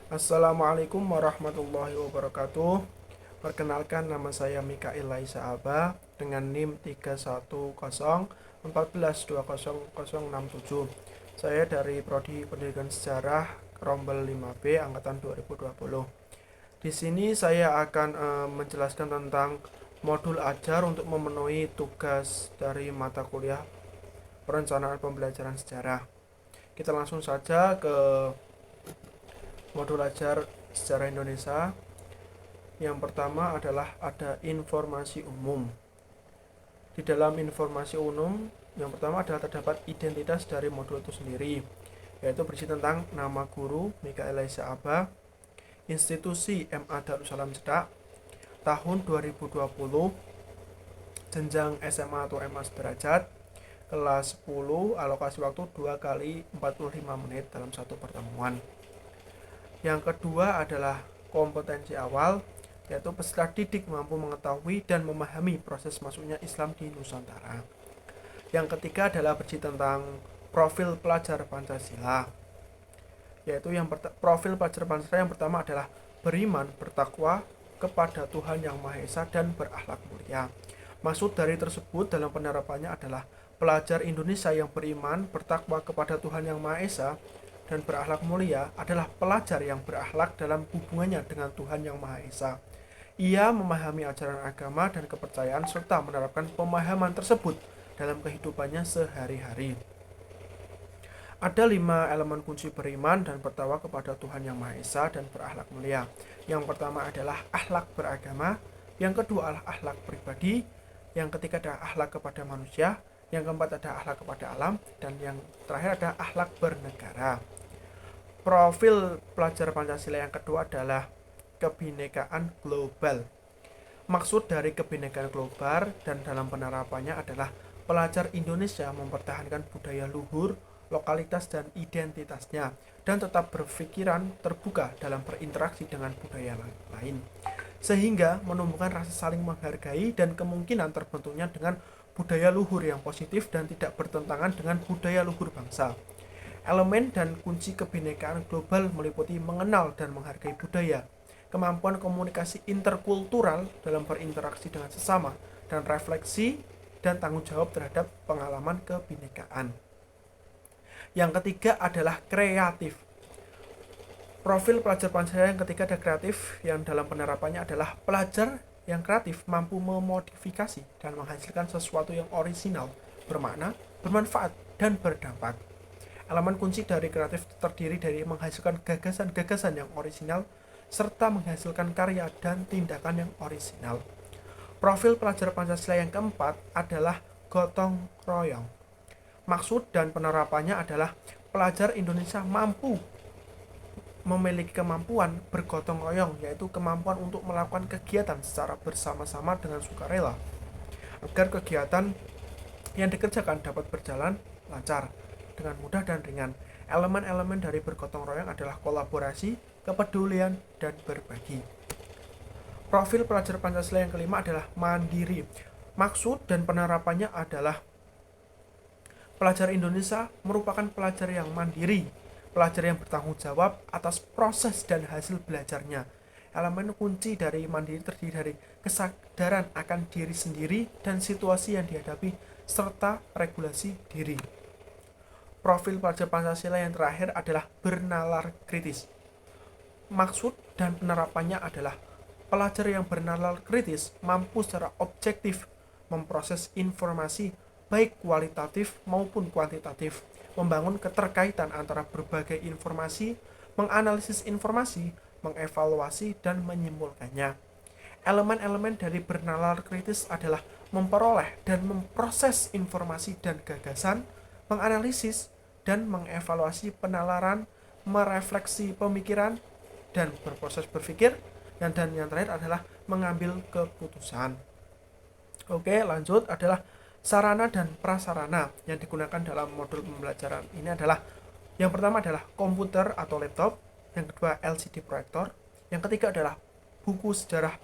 Assalamualaikum warahmatullahi wabarakatuh. Perkenalkan, nama saya Mikail Laisa Aba dengan NIM 31014202067. Saya dari Prodi Pendidikan Sejarah Rombel 5B angkatan 2020. Di sini saya akan menjelaskan tentang modul ajar untuk memenuhi tugas dari mata kuliah perencanaan pembelajaran sejarah. Kita langsung saja ke modul ajar sejarah Indonesia. Yang pertama adalah ada informasi umum. Di dalam informasi umum, yang pertama adalah terdapat identitas dari modul itu sendiri, yaitu berisi tentang nama guru Mikail Laisa Aba, institusi MA Darussalam Cedak, tahun 2020, jenjang SMA atau MA sederajat, kelas 10, alokasi waktu 2 kali 45 menit dalam satu pertemuan. Yang kedua adalah kompetensi awal, yaitu peserta didik mampu mengetahui dan memahami proses masuknya Islam di Nusantara. Yang ketiga adalah berisi tentang profil pelajar Pancasila, yaitu profil pelajar Pancasila yang pertama adalah beriman, bertakwa kepada Tuhan Yang Maha Esa dan berakhlak mulia. Maksud dari tersebut dalam penerapannya adalah pelajar Indonesia yang beriman, bertakwa kepada Tuhan Yang Maha Esa dan berakhlak mulia adalah pelajar yang berakhlak dalam hubungannya dengan Tuhan Yang Maha Esa. Ia memahami ajaran agama dan kepercayaan serta menerapkan pemahaman tersebut dalam kehidupannya sehari-hari. Ada 5 elemen kunci beriman dan bertakwa kepada Tuhan Yang Maha Esa dan berakhlak mulia. Yang pertama adalah akhlak beragama, yang kedua adalah akhlak pribadi, yang ketiga adalah akhlak kepada manusia, yang keempat adalah akhlak kepada alam, dan yang terakhir adalah akhlak bernegara. Profil pelajar Pancasila yang kedua adalah kebinekaan global. Maksud dari kebinekaan global dan dalam penerapannya adalah pelajar Indonesia mempertahankan budaya luhur, lokalitas dan identitasnya dan tetap berpikiran terbuka dalam berinteraksi dengan budaya lain, sehingga menumbuhkan rasa saling menghargai dan kemungkinan terbentuknya dengan budaya luhur yang positif dan tidak bertentangan dengan budaya luhur bangsa. Elemen dan kunci kebinekaan global meliputi mengenal dan menghargai budaya, kemampuan komunikasi interkultural dalam berinteraksi dengan sesama, dan refleksi dan tanggung jawab terhadap pengalaman kebinekaan. Yang ketiga adalah kreatif. Profil pelajar Pancasila yang ketiga ada kreatif, yang dalam penerapannya adalah pelajar yang kreatif mampu memodifikasi dan menghasilkan sesuatu yang orisinal, bermakna, bermanfaat, dan berdampak. Elemen kunci dari kreatif terdiri dari menghasilkan gagasan-gagasan yang orisinal serta menghasilkan karya dan tindakan yang orisinal. Profil pelajar Pancasila yang keempat adalah gotong royong. Maksud dan penerapannya adalah pelajar Indonesia memiliki kemampuan bergotong royong, yaitu kemampuan untuk melakukan kegiatan secara bersama-sama dengan sukarela agar kegiatan yang dikerjakan dapat berjalan lancar dengan mudah dan ringan. Elemen-elemen dari bergotong royong adalah kolaborasi, kepedulian, dan berbagi. Profil pelajar Pancasila yang kelima adalah mandiri. Maksud dan penerapannya adalah pelajar Indonesia merupakan pelajar yang mandiri, pelajar yang bertanggung jawab atas proses dan hasil belajarnya. Elemen kunci dari mandiri terdiri dari kesadaran akan diri sendiri dan situasi yang dihadapi serta regulasi diri. Profil pelajar Pancasila yang terakhir adalah bernalar kritis. Maksud dan penerapannya adalah pelajar yang bernalar kritis mampu secara objektif memproses informasi baik kualitatif maupun kuantitatif, membangun keterkaitan antara berbagai informasi, menganalisis informasi, mengevaluasi, dan menyimpulkannya. Elemen-elemen dari bernalar kritis adalah memperoleh dan memproses informasi dan gagasan, menganalisis dan mengevaluasi penalaran, merefleksi pemikiran, dan berproses berpikir, dan yang terakhir adalah mengambil keputusan. Oke, lanjut adalah sarana dan prasarana yang digunakan dalam modul pembelajaran ini adalah yang pertama adalah komputer atau laptop, yang kedua LCD proyektor, yang ketiga adalah buku sejarah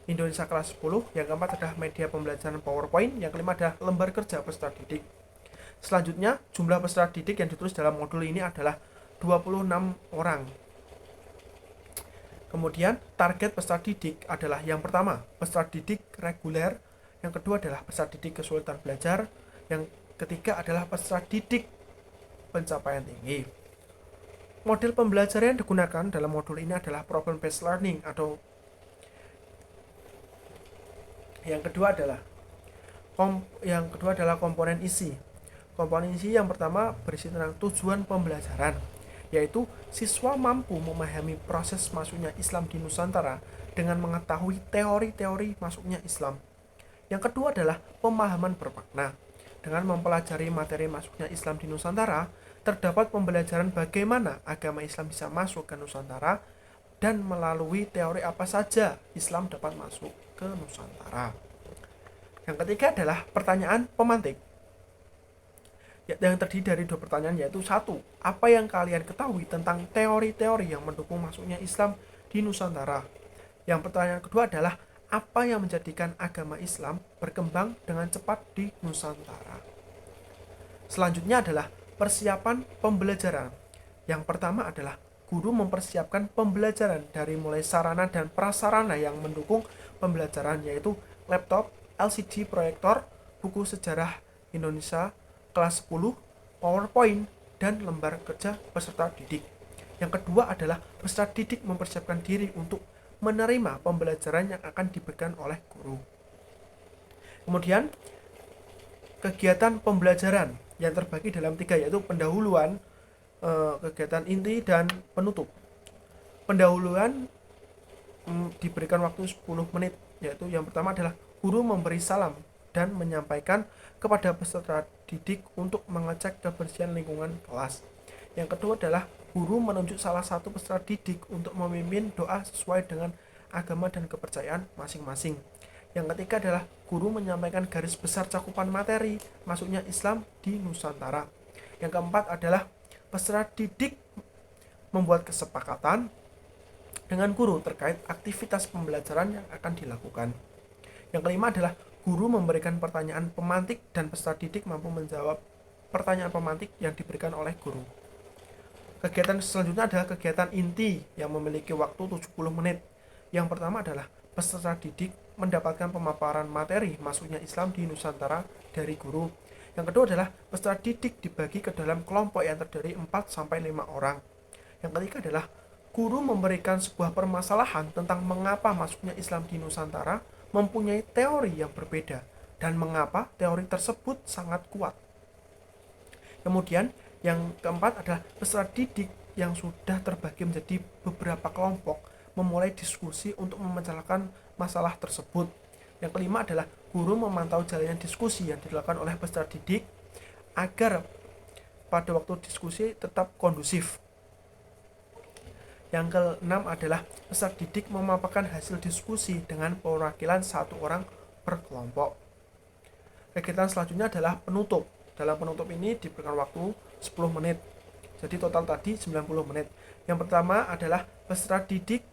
Indonesia kelas 10, yang keempat adalah media pembelajaran PowerPoint, yang kelima adalah lembar kerja peserta didik. Selanjutnya, jumlah peserta didik yang ditulis dalam modul ini adalah 26 orang. Kemudian target peserta didik adalah yang pertama peserta didik reguler, yang kedua adalah peserta didik kesulitan belajar, yang ketiga adalah peserta didik pencapaian tinggi. Model pembelajaran yang digunakan dalam modul ini adalah problem based learning, atau yang kedua adalah komponen isi. Komponen isi yang pertama berisi tentang tujuan pembelajaran, yaitu siswa mampu memahami proses masuknya Islam di Nusantara dengan mengetahui teori-teori masuknya Islam. Yang kedua adalah pemahaman bermakna. Dengan mempelajari materi masuknya Islam di Nusantara, terdapat pembelajaran bagaimana agama Islam bisa masuk ke Nusantara dan melalui teori apa saja Islam dapat masuk ke Nusantara. Yang ketiga adalah pertanyaan pemantik, yang terdiri dari dua pertanyaan, yaitu satu, apa yang kalian ketahui tentang teori-teori yang mendukung masuknya Islam di Nusantara. Yang pertanyaan kedua adalah apa yang menjadikan agama Islam berkembang dengan cepat di Nusantara. Selanjutnya adalah persiapan pembelajaran. Yang pertama adalah guru mempersiapkan pembelajaran dari mulai sarana dan prasarana yang mendukung pembelajaran, yaitu laptop, LCD proyektor, buku sejarah Indonesia kelas 10, PowerPoint, dan lembar kerja peserta didik. Yang kedua adalah peserta didik mempersiapkan diri untuk menerima pembelajaran yang akan diberikan oleh guru. Kemudian kegiatan pembelajaran yang terbagi dalam 3, yaitu pendahuluan, kegiatan inti, dan penutup. Pendahuluan diberikan waktu 10 menit, yaitu yang pertama adalah guru memberi salam dan menyampaikan kepada peserta didik untuk mengecek kebersihan lingkungan kelas. Yang kedua adalah guru menunjuk salah satu peserta didik untuk memimpin doa sesuai dengan agama dan kepercayaan masing-masing. Yang ketiga adalah guru menyampaikan garis besar cakupan materi masuknya Islam di Nusantara. Yang keempat adalah peserta didik membuat kesepakatan dengan guru terkait aktivitas pembelajaran yang akan dilakukan. Yang kelima adalah guru memberikan pertanyaan pemantik dan peserta didik mampu menjawab pertanyaan pemantik yang diberikan oleh guru. Kegiatan selanjutnya adalah kegiatan inti yang memiliki waktu 70 menit. Yang pertama adalah peserta didik mendapatkan pemaparan materi masuknya Islam di Nusantara dari guru. Yang kedua adalah peserta didik dibagi ke dalam kelompok yang terdiri 4-5 orang. Yang ketiga adalah guru memberikan sebuah permasalahan tentang mengapa masuknya Islam di Nusantara mempunyai teori yang berbeda dan mengapa teori tersebut sangat kuat. Kemudian yang keempat adalah peserta didik yang sudah terbagi menjadi beberapa kelompok memulai diskusi untuk memecahkan masalah tersebut. Yang kelima adalah guru memantau jalannya diskusi yang dilakukan oleh peserta didik agar pada waktu diskusi tetap kondusif. Yang keenam adalah peserta didik memaparkan hasil diskusi dengan perwakilan 1 orang per kelompok. Kegiatan selanjutnya adalah penutup. Dalam penutup ini diberikan waktu 10 menit. Jadi total tadi 90 menit. Yang pertama adalah peserta didik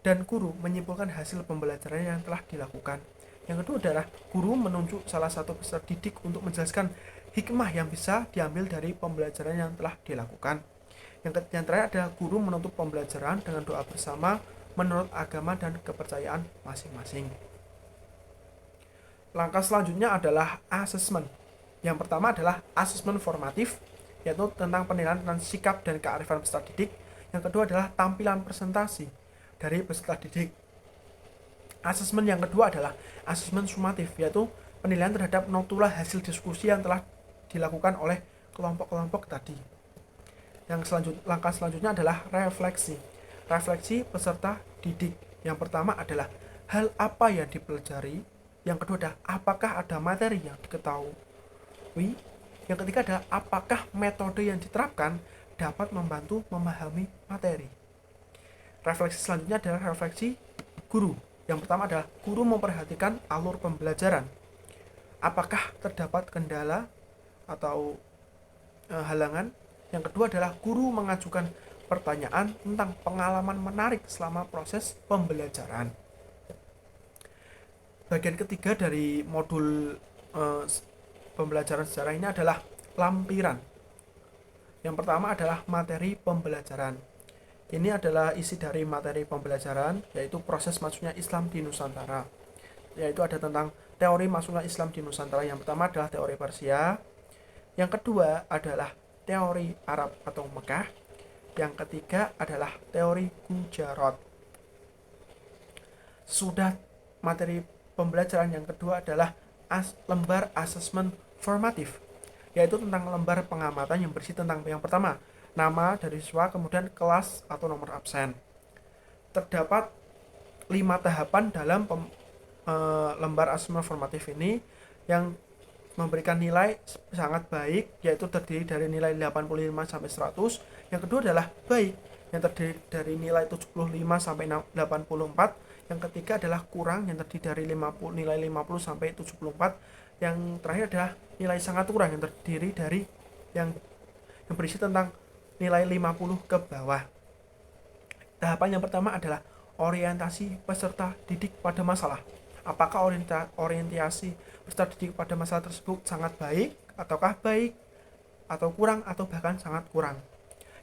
dan guru menyimpulkan hasil pembelajaran yang telah dilakukan. Yang kedua adalah guru menunjuk salah satu peserta didik untuk menjelaskan hikmah yang bisa diambil dari pembelajaran yang telah dilakukan. Yang terakhir adalah guru menutup pembelajaran dengan doa bersama menurut agama dan kepercayaan masing-masing. Langkah selanjutnya adalah asesmen. Yang pertama adalah asesmen formatif, yaitu tentang penilaian tentang sikap dan kearifan peserta didik. Yang kedua adalah tampilan presentasi dari peserta didik. Asesmen yang kedua adalah asesmen sumatif, yaitu penilaian terhadap notula hasil diskusi yang telah dilakukan oleh kelompok-kelompok tadi. Langkah selanjutnya adalah refleksi. Refleksi peserta didik. Yang pertama adalah hal apa yang dipelajari. Yang kedua adalah apakah ada materi yang diketahui. Yang ketiga adalah apakah metode yang diterapkan dapat membantu memahami materi. Refleksi selanjutnya adalah refleksi guru. Yang pertama adalah guru memperhatikan alur pembelajaran. Apakah terdapat kendala atau halangan. Yang kedua adalah guru mengajukan pertanyaan tentang pengalaman menarik selama proses pembelajaran. Bagian ketiga dari modul pembelajaran sejarah ini adalah lampiran. Yang pertama adalah materi pembelajaran. Ini adalah isi dari materi pembelajaran, yaitu proses masuknya Islam di Nusantara. Yaitu ada tentang teori masuknya Islam di Nusantara. Yang pertama adalah teori Persia, yang kedua adalah teori Arab atau Mekah, yang ketiga adalah teori Gujarat. Sudah materi pembelajaran yang kedua adalah lembar asesmen formatif, yaitu tentang lembar pengamatan yang berisi tentang yang pertama, nama dari siswa, kemudian kelas atau nomor absen. Terdapat 5 tahapan dalam lembar asesmen formatif ini yang memberikan nilai sangat baik, yaitu terdiri dari nilai 85 sampai 100. Yang kedua adalah baik, yang terdiri dari nilai 75 sampai 84. Yang ketiga adalah kurang, yang terdiri dari nilai 50 sampai 74. Yang terakhir adalah nilai sangat kurang, yang terdiri dari yang berisi tentang nilai 50 ke bawah. Tahapan yang pertama adalah orientasi peserta didik pada masalah. Apakah orientasi peserta didik pada masalah tersebut sangat baik, ataukah baik, atau kurang, atau bahkan sangat kurang.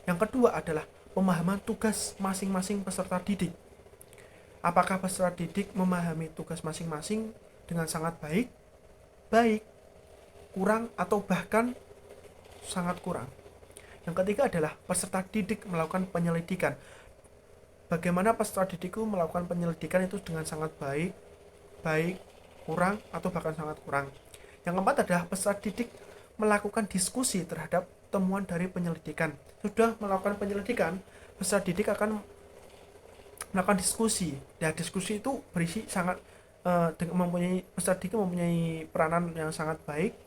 Yang kedua adalah pemahaman tugas masing-masing peserta didik. Apakah peserta didik memahami tugas masing-masing dengan sangat baik, kurang, atau bahkan sangat kurang. Yang ketiga adalah peserta didik melakukan penyelidikan. Bagaimana peserta didik melakukan penyelidikan itu dengan sangat baik, kurang, atau bahkan sangat kurang. Yang keempat adalah peserta didik melakukan diskusi terhadap temuan dari penyelidikan. Sudah melakukan penyelidikan, peserta didik akan melakukan diskusi. Ya, diskusi itu berisi sangat peserta didik mempunyai peranan yang sangat baik,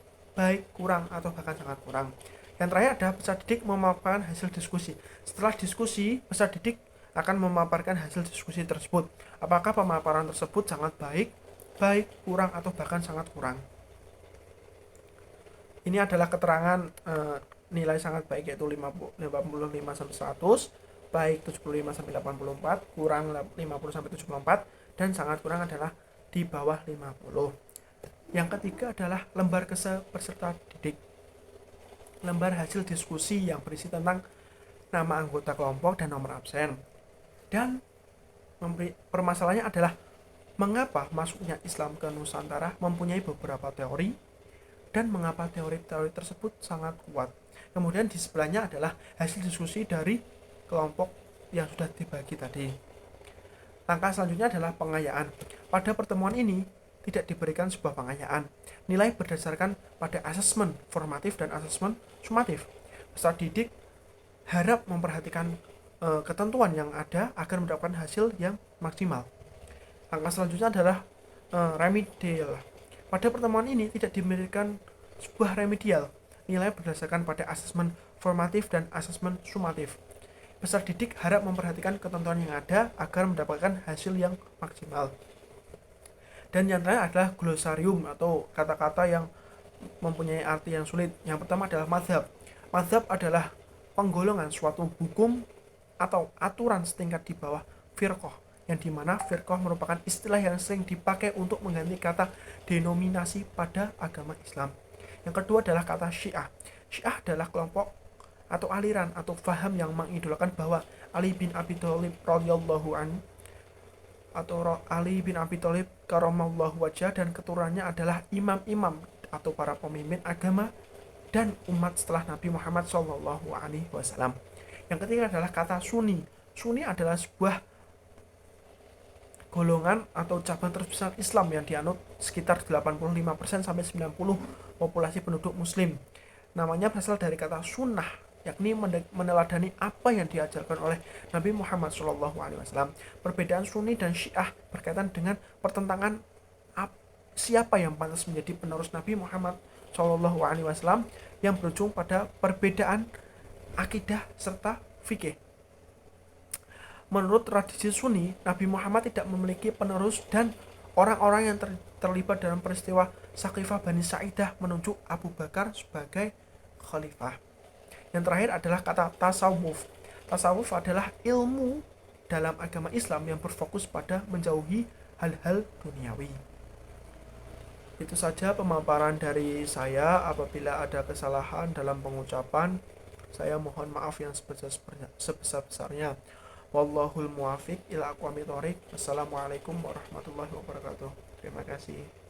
kurang, atau bahkan sangat kurang. Yang terakhir adalah peserta didik memaparkan hasil diskusi. Setelah diskusi, peserta didik akan memaparkan hasil diskusi tersebut. Apakah pemaparan tersebut sangat baik, kurang, atau bahkan sangat kurang. Ini adalah keterangan nilai sangat baik, yaitu 55 sampai 100, baik 75 sampai 84, kurang 50 sampai 74, dan sangat kurang adalah di bawah 50. Yang ketiga adalah lembar peserta didik. Lembar hasil diskusi yang berisi tentang nama anggota kelompok dan nomor absen. Dan permasalahannya adalah mengapa masuknya Islam ke Nusantara mempunyai beberapa teori dan mengapa teori-teori tersebut sangat kuat. Kemudian di sebelahnya adalah hasil diskusi dari kelompok yang sudah dibagi tadi. Langkah selanjutnya adalah pengayaan. Pada pertemuan ini tidak diberikan sebuah pengayaan. Nilai berdasarkan pada asesmen formatif dan asesmen sumatif. Peserta didik harap memperhatikan ketentuan yang ada agar mendapatkan hasil yang maksimal. Langkah selanjutnya adalah remedial. Pada pertemuan ini tidak diberikan sebuah remedial. Nilai berdasarkan pada asesmen formatif dan asesmen sumatif. Peserta didik harap memperhatikan ketentuan yang ada agar mendapatkan hasil yang maksimal. Dan yang terakhir adalah glosarium atau kata-kata yang mempunyai arti yang sulit. Yang pertama adalah mazhab. Mazhab adalah penggolongan suatu hukum atau aturan setingkat di bawah firqah, yang dimana firqah merupakan istilah yang sering dipakai untuk mengganti kata denominasi pada agama Islam. Yang kedua adalah kata Syiah. Syiah adalah kelompok atau aliran atau faham yang mengidolakan bahwa Ali bin Abi Thalib radhiyallahu anhu atau Ali bin Abi Thalib karamallahu wajah dan keturunannya adalah imam-imam atau para pemimpin agama dan umat setelah Nabi Muhammad SAW. Yang ketiga adalah kata Sunni. Sunni adalah sebuah golongan atau cabang terbesar Islam yang dianut sekitar 85% sampai 90% populasi penduduk muslim. Namanya berasal dari kata sunnah, yakni meneladani apa yang diajarkan oleh Nabi Muhammad SAW. Perbedaan Sunni dan Syiah berkaitan dengan pertentangan siapa yang pantas menjadi penerus Nabi Muhammad SAW, yang berujung pada perbedaan akidah serta fikih. Menurut tradisi Sunni, Nabi Muhammad tidak memiliki penerus dan orang-orang yang terlibat dalam peristiwa Saqifah Bani Sa'idah menunjuk Abu Bakar sebagai khalifah. Yang terakhir adalah kata tasawuf. Tasawuf adalah ilmu dalam agama Islam yang berfokus pada menjauhi hal-hal duniawi. Itu saja pemaparan dari saya. Apabila ada kesalahan dalam pengucapan, saya mohon maaf yang sebesar-besarnya. Wallahul muwafiq ila aqwamit thoriq. Wassalamualaikum warahmatullahi wabarakatuh. Terima kasih.